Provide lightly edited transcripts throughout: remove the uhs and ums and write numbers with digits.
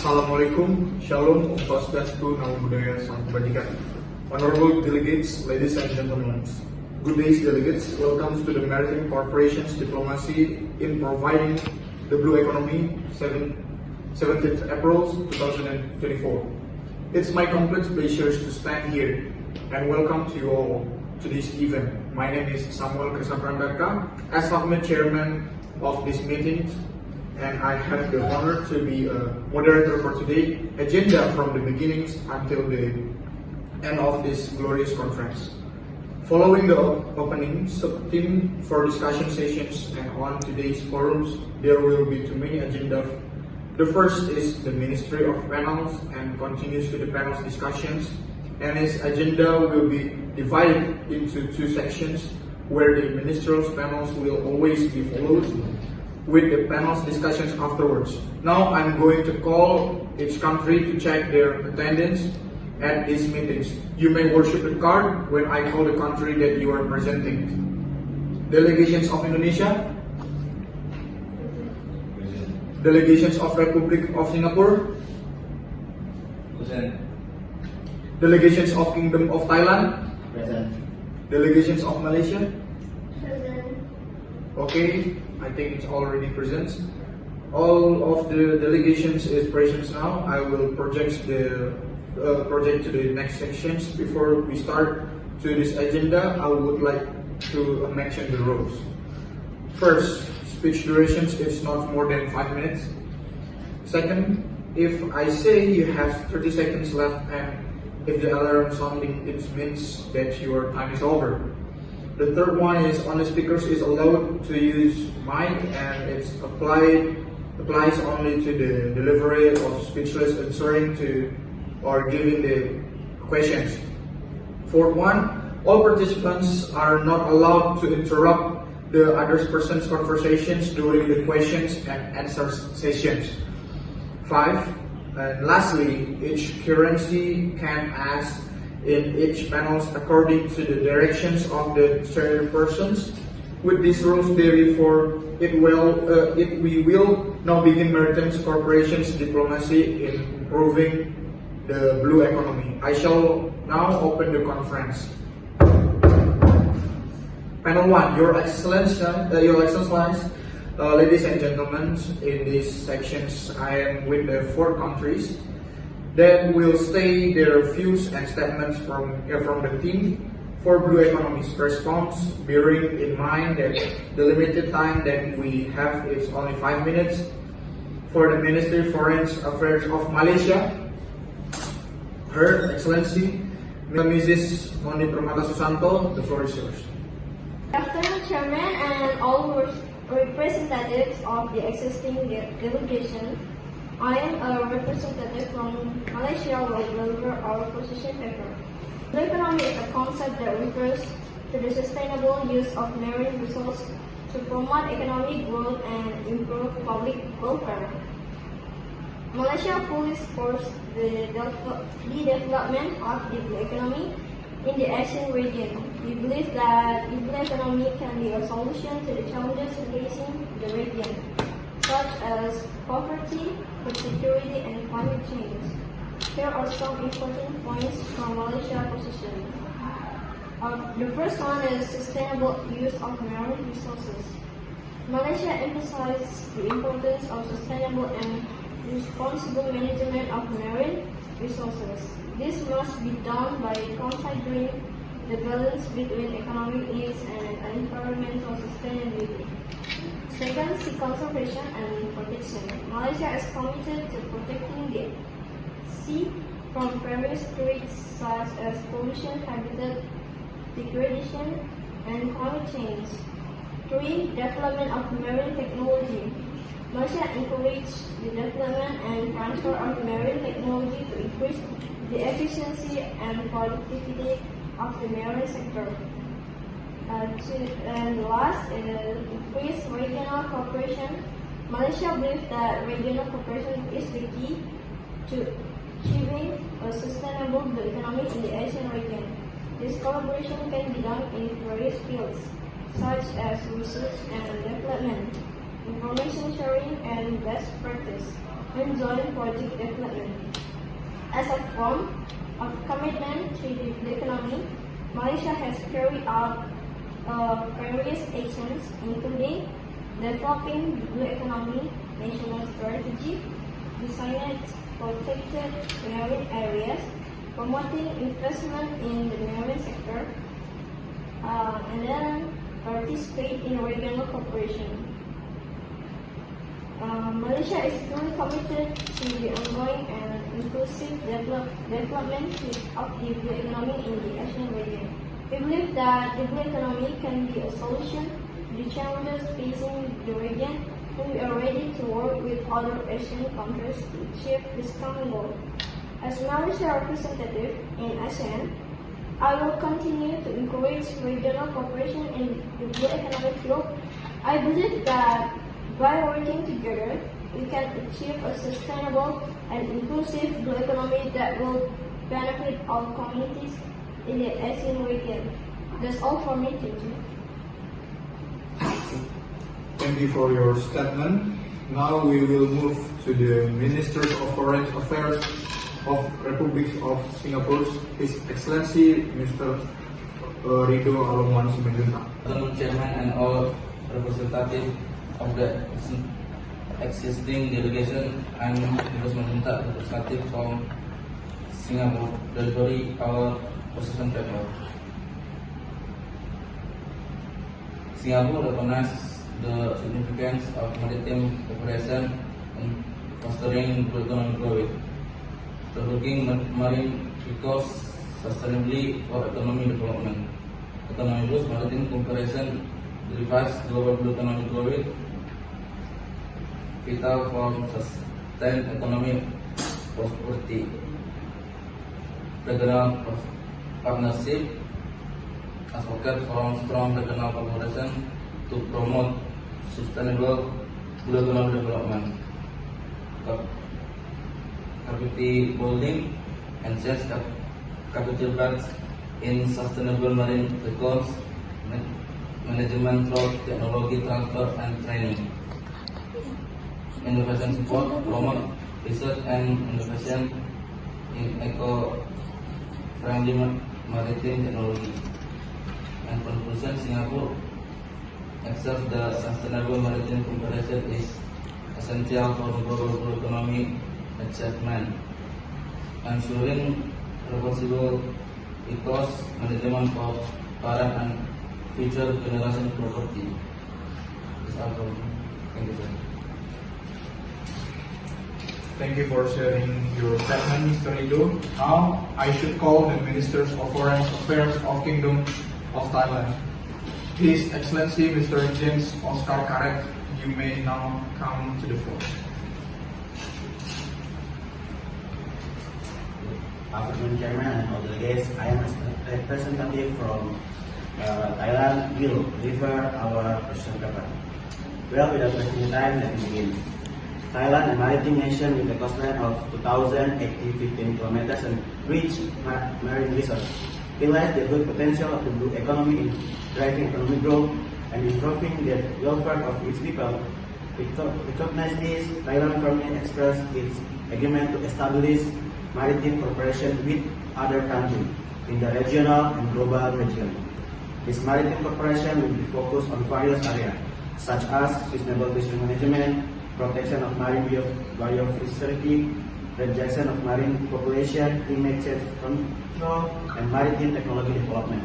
Assalamualaikum, Shalom, Om Swastiastu, Namo Buddhaya, Salam Kebajikan. Honorable delegates, ladies and gentlemen, good day, delegates. Welcome to the Maritime Corporation's diplomacy in providing the Blue Economy, 17th April 2024. It's my complete pleasure to stand here and welcome to you all to this event. My name is Samuel Krisaprandaka, as Ahmed Chairman of this meeting, and I have the honor to be a moderator for today agenda from the beginnings until the end of this glorious conference. Following the opening sub-theme for discussion sessions and on today's forums, there will be two main agendas. The first is the Ministry of Panels and continues to the panel's discussions, and its agenda will be divided into two sections where the ministerial panels will always be followed with the panel's discussions afterwards. Now I'm going to call each country to check their attendance at these meetings. You may worship the card when I call the country that you are presenting. Delegations of Indonesia, delegations of Republic of Singapore, Present. delegations of Kingdom of Thailand, Present. delegations of Malaysia. Present. Okay, I think it's already present. All of the delegations is present now. I will project to the next sections. Before we start to this agenda, I would like to mention the rules. First, speech durations is not more than 5 minutes. Second, if I say you have 30 seconds left and if the alarm sounding, it means that your time is over. The third one is only speakers is allowed to use mic and it's applies only to the delivery of speechless answering to or giving the questions. Fourth one, all participants are not allowed to interrupt the other person's conversations during the questions and answers sessions. 5. And lastly, each currency can ask in each panels according to the directions of the chairpersons. With these rules therefore, we will now begin Maritime Corporation's diplomacy in improving the blue economy. I shall now open the conference. Panel 1, Your Excellency, ladies and gentlemen, in these sections I am with the 4 countries that will state their views and statements from the team for Blue Economy's response, bearing in mind that the limited time that we have is only 5 minutes. For the Ministry of Foreign Affairs of Malaysia, Her Excellency, Mrs. Moni Permata Susanto, the floor is yours. Good afternoon, Chairman, and all representatives of the existing delegation. I am a representative from Malaysia will deliver our position paper. Blue economy is a concept that refers to the sustainable use of marine resources to promote economic growth and improve public welfare. Malaysia fully supports the development of the blue economy in the Asian region. We believe that the blue economy can be a solution to the challenges facing the region, such as poverty, food security, and climate change. Here are some important points from Malaysia's position. The first one is sustainable use of marine resources. Malaysia emphasizes the importance of sustainable and responsible management of marine resources. This must be done by considering the balance between economic needs and environmental sustainability. Second, sea conservation and protection. Malaysia is committed to protecting the sea from various threats such as pollution, habitat degradation, and climate change. 3. Development of marine technology. Malaysia encourages the development and transfer of marine technology to increase the efficiency and productivity of the marine sector. And last is increase regional cooperation. Malaysia believes that regional cooperation is the key to achieving a sustainable blue economy in the Asian region. This collaboration can be done in various fields, such as research and development, information sharing, and best practice. and joint project development. As a form of commitment to the blue economy, Malaysia has carried out various actions, including developing the blue economy national strategy, designing protected marine areas, promoting investment in the marine sector, and then participate in regional cooperation. Malaysia is fully committed to the ongoing and inclusive development of the blue economy in the Asian region. We believe that the blue economy can be a solution to the challenges facing the region, and we are ready to work with other Asian countries to achieve this common goal. As Malaysia representative in ASEAN, I will continue to encourage regional cooperation in the blue economic group. I believe that by working together, we can achieve a sustainable and inclusive blue economy that will benefit all communities in the ASEAN region. That's all for me, thank you. Thank you for your statement. Now we will move to the Minister of Foreign Affairs of Republic of Singapore, His Excellency Mr. Ridho Aloman Simanjuntak. Honorable Chairman and all representatives of the existing delegation and investment representative from Singapore delivery our position paper. Singapore recognizes the significance of maritime cooperation in fostering economic growth, developing marine ecosystems sustainably for economic development. Economic growth, maritime cooperation drives global economic growth, vital for sustained economic prosperity. Regional partnership advocate for strong regional cooperation to promote sustainable economic development. Capacity building and sales capital banks in sustainable marine records, management through technology transfer and training. Innovation support, promote research and innovation in eco-friendly maritime technology. And conclusion, Singapore accepts the sustainable maritime cooperation is essential for global economic achievement, ensuring responsible ecos management for current and future generation property. This is all from me. Thank you, sir. Thank you for sharing your statement, Mr. Ridho. Now, I should call the Ministers of Foreign Affairs of Kingdom of Thailand. His Excellency Mr. James Oscar Karet, you may now come to the floor. Afternoon, Chairman and all delegates. I am a representative from Thailand. Will deliver our position paper. Well, without wasting time, let me begin. Thailand, a maritime nation with a coastline of 2,015 kilometers and rich marine resources, realized the good potential of the blue economy in driving economic growth and improving the welfare of its people. Recognize this, Thailand firmly expressed its agreement to establish maritime cooperation with other countries in the regional and global region. This maritime cooperation will be focused on various areas, such as sustainable fishery management, protection of marine biodiversity, reduction of marine population, climate change control, and maritime technology development.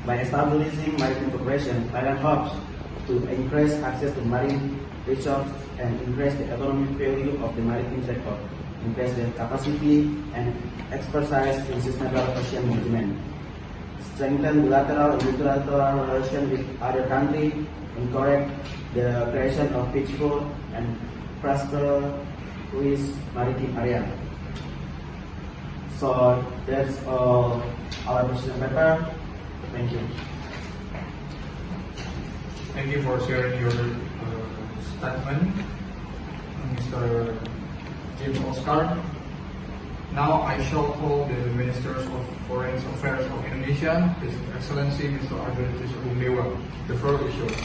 By establishing maritime cooperation, Thailand hopes to increase access to marine resources and increase the economic value of the maritime sector, increase their capacity and expertise in sustainable ocean management, strengthen bilateral and multilateral relations with other countries, encourage the creation of peaceful and prosperous maritime area. So that's all our position paper. Thank you. Thank you for sharing your statement, Mr. James Oscar. Now I shall call the Ministers of Foreign Affairs of Indonesia, His Excellency Mr. Agustinus Dewa. The floor is yours.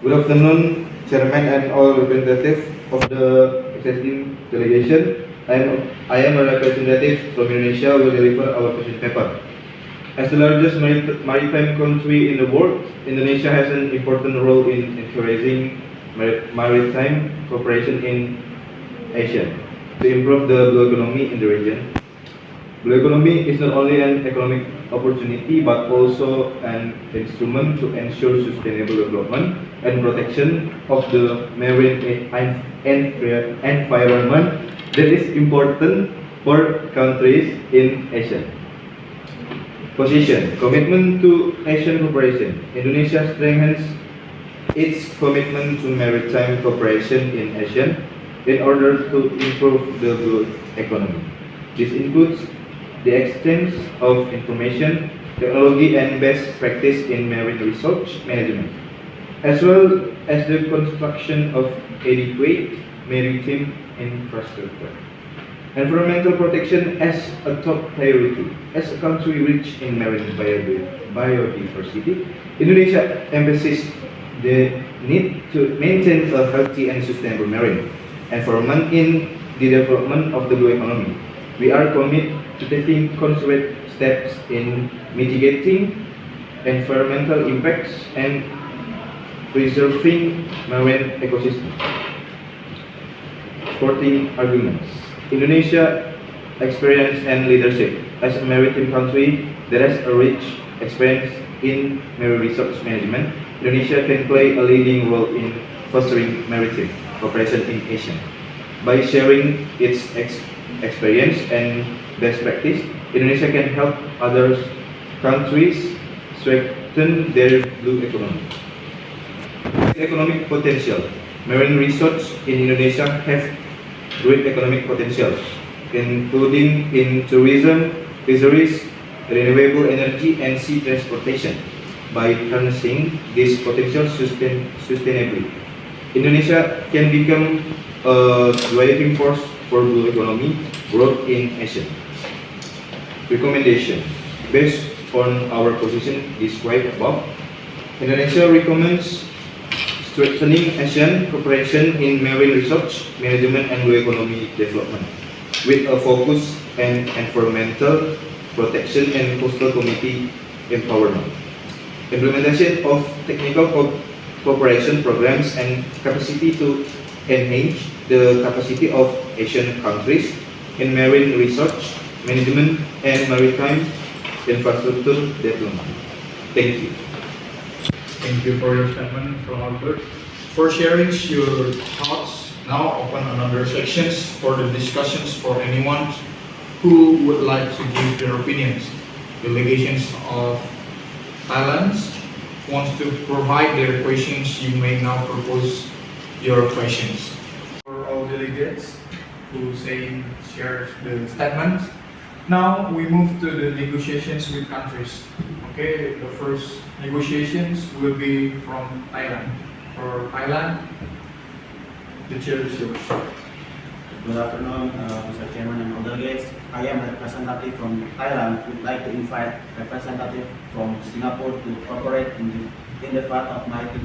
Good afternoon, Chairman and all representatives of the successing delegation. I am a representative from Indonesia who will deliver our question paper. As the largest maritime country in the world, Indonesia has an important role in encouraging maritime cooperation in Asia to improve the blue economy in the region. Blue economy is not only an economic opportunity but also an instrument to ensure sustainable development and protection of the marine environment that is important for countries in Asia. Position: commitment to Asian cooperation. Indonesia strengthens its commitment to maritime cooperation in Asia in order to improve the blue economy. This includes the exchange of information, technology, and best practice in marine research management, as well as the construction of adequate maritime infrastructure. Environmental protection as a top priority. As a country rich in marine biodiversity, Indonesia emphasizes the need to maintain a healthy and sustainable marine environment in the development of the blue economy. We are committed to taking concerted steps in mitigating environmental impacts and preserving marine ecosystems. Supporting arguments. Indonesia experience and leadership. As a maritime country that has a rich experience in marine resource management, Indonesia can play a leading role in fostering maritime cooperation in Asia. By sharing its experience and best practice, Indonesia can help other countries strengthen their blue economy. Economic potential. Marine research in Indonesia have great economic potential, including in tourism, fisheries, renewable energy, and sea transportation. By harnessing this potential sustainably, Indonesia can become a driving force for blue economy growth in Asia. Recommendation. Based on our position described above, Indonesia recommends strengthening Asian cooperation in marine research, management, and blue economy development, with a focus on environmental protection and coastal community empowerment. Implementation of technical cooperation programs and capacity to enhance the capacity of Asian countries in marine research, management, and maritime infrastructure development. Thank you. Thank you for your statement, from Albert. For sharing your thoughts, now open another sections for the discussions for anyone who would like to give their opinions. Delegations of Thailand wants to provide their questions. You may now propose your questions. For all delegates who share the statement. Now we move to the negotiations with countries. Okay, the first negotiations will be from Thailand. For Thailand, the chair is yours. Good afternoon, Mr. Chairman and all delegates. I am a representative from Thailand. Would like to invite representative from Singapore to cooperate in the field of maritime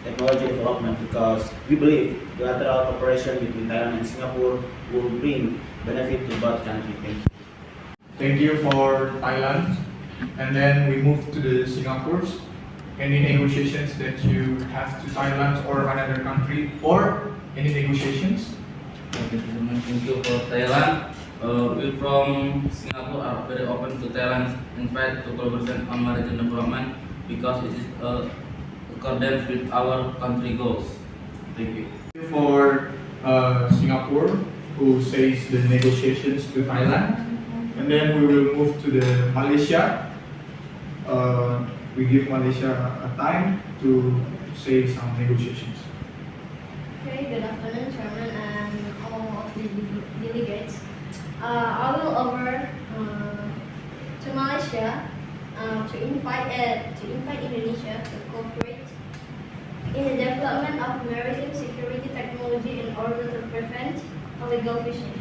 technology development, because we believe bilateral cooperation between Thailand and Singapore will bring benefit to both countries. Thank you. Thank you for Thailand. And then we move to the Singapore. Any negotiations that you have to Thailand or another country, or any negotiations? Thank you for Thailand. We from Singapore are very open to Thailand invite to collaboration on maritime development because it is accordance with our country goals. Thank you. For Singapore, who says the negotiations to Thailand, and then we will move to the Malaysia. We give Malaysia a time to say some negotiations. Okay, good afternoon, Chairman and all of the delegates. I will over to Malaysia to invite Indonesia to cooperate in the development of maritime security technology in order to prevent illegal fishing.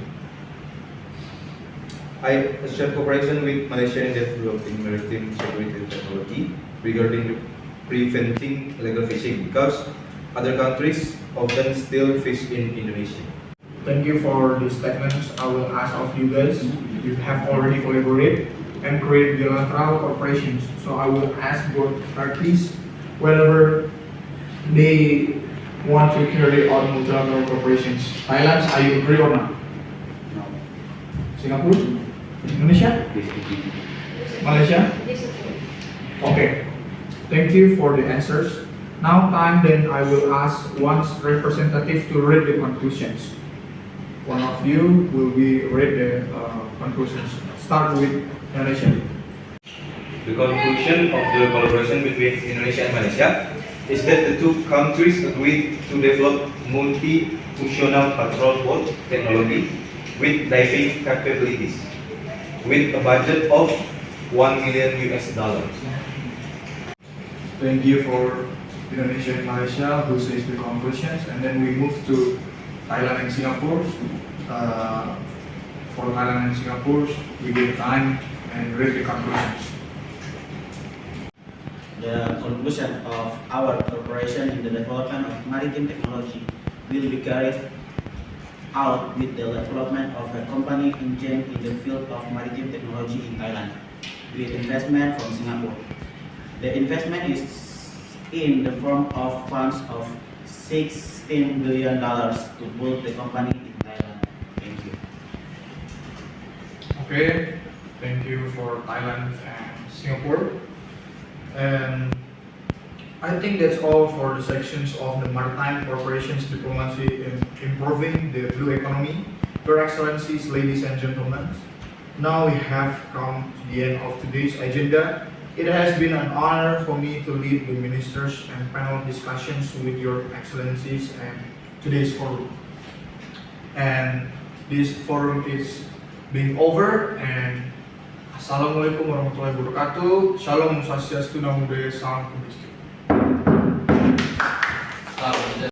I share cooperation with Malaysia in developing maritime security technology regarding preventing illegal fishing, because other countries often still fish in Indonesia. Thank you for the statements. I will ask of you guys. You have already collaborated and created bilateral corporations. So I will ask both parties whether they want to carry out multilateral corporations. Thailand, are you agree or not? No. Singapore? Indonesia? Malaysia? Disagree. Okay. Thank you for the answers. Now time then I will ask one's representative to read the conclusions. One of you will be read the conclusions. Start with narration. The conclusion of the collaboration between Indonesia and Malaysia is that the two countries agreed to develop multi-functional patrol boat technology with diving capabilities, with a budget of $1 million. Thank you for Indonesia and Malaysia who says the conclusions, and then we move to Thailand and Singapore. For Thailand and Singapore, we give time and read the conclusions. The conclusion of our cooperation in the development of maritime technology will be carried out with the development of a company engaged in the field of maritime technology in Thailand, with investment from Singapore. The investment is in the form of funds of $16 billion to build the company in Thailand. Thank you. Okay, thank you for Thailand and Singapore. And I think that's all for the sections of the Maritime Corporation's diplomacy in improving the blue economy. Your Excellencies, ladies and gentlemen, now we have come to the end of today's agenda. It has been an honor for me to lead the ministers and panel discussions with your Excellencies and today's forum. And this forum is being over, and Assalamualaikum warahmatullahi wabarakatuh. Shalom, Swastiastu, Namo Buddhaya, Salam Kebajikan.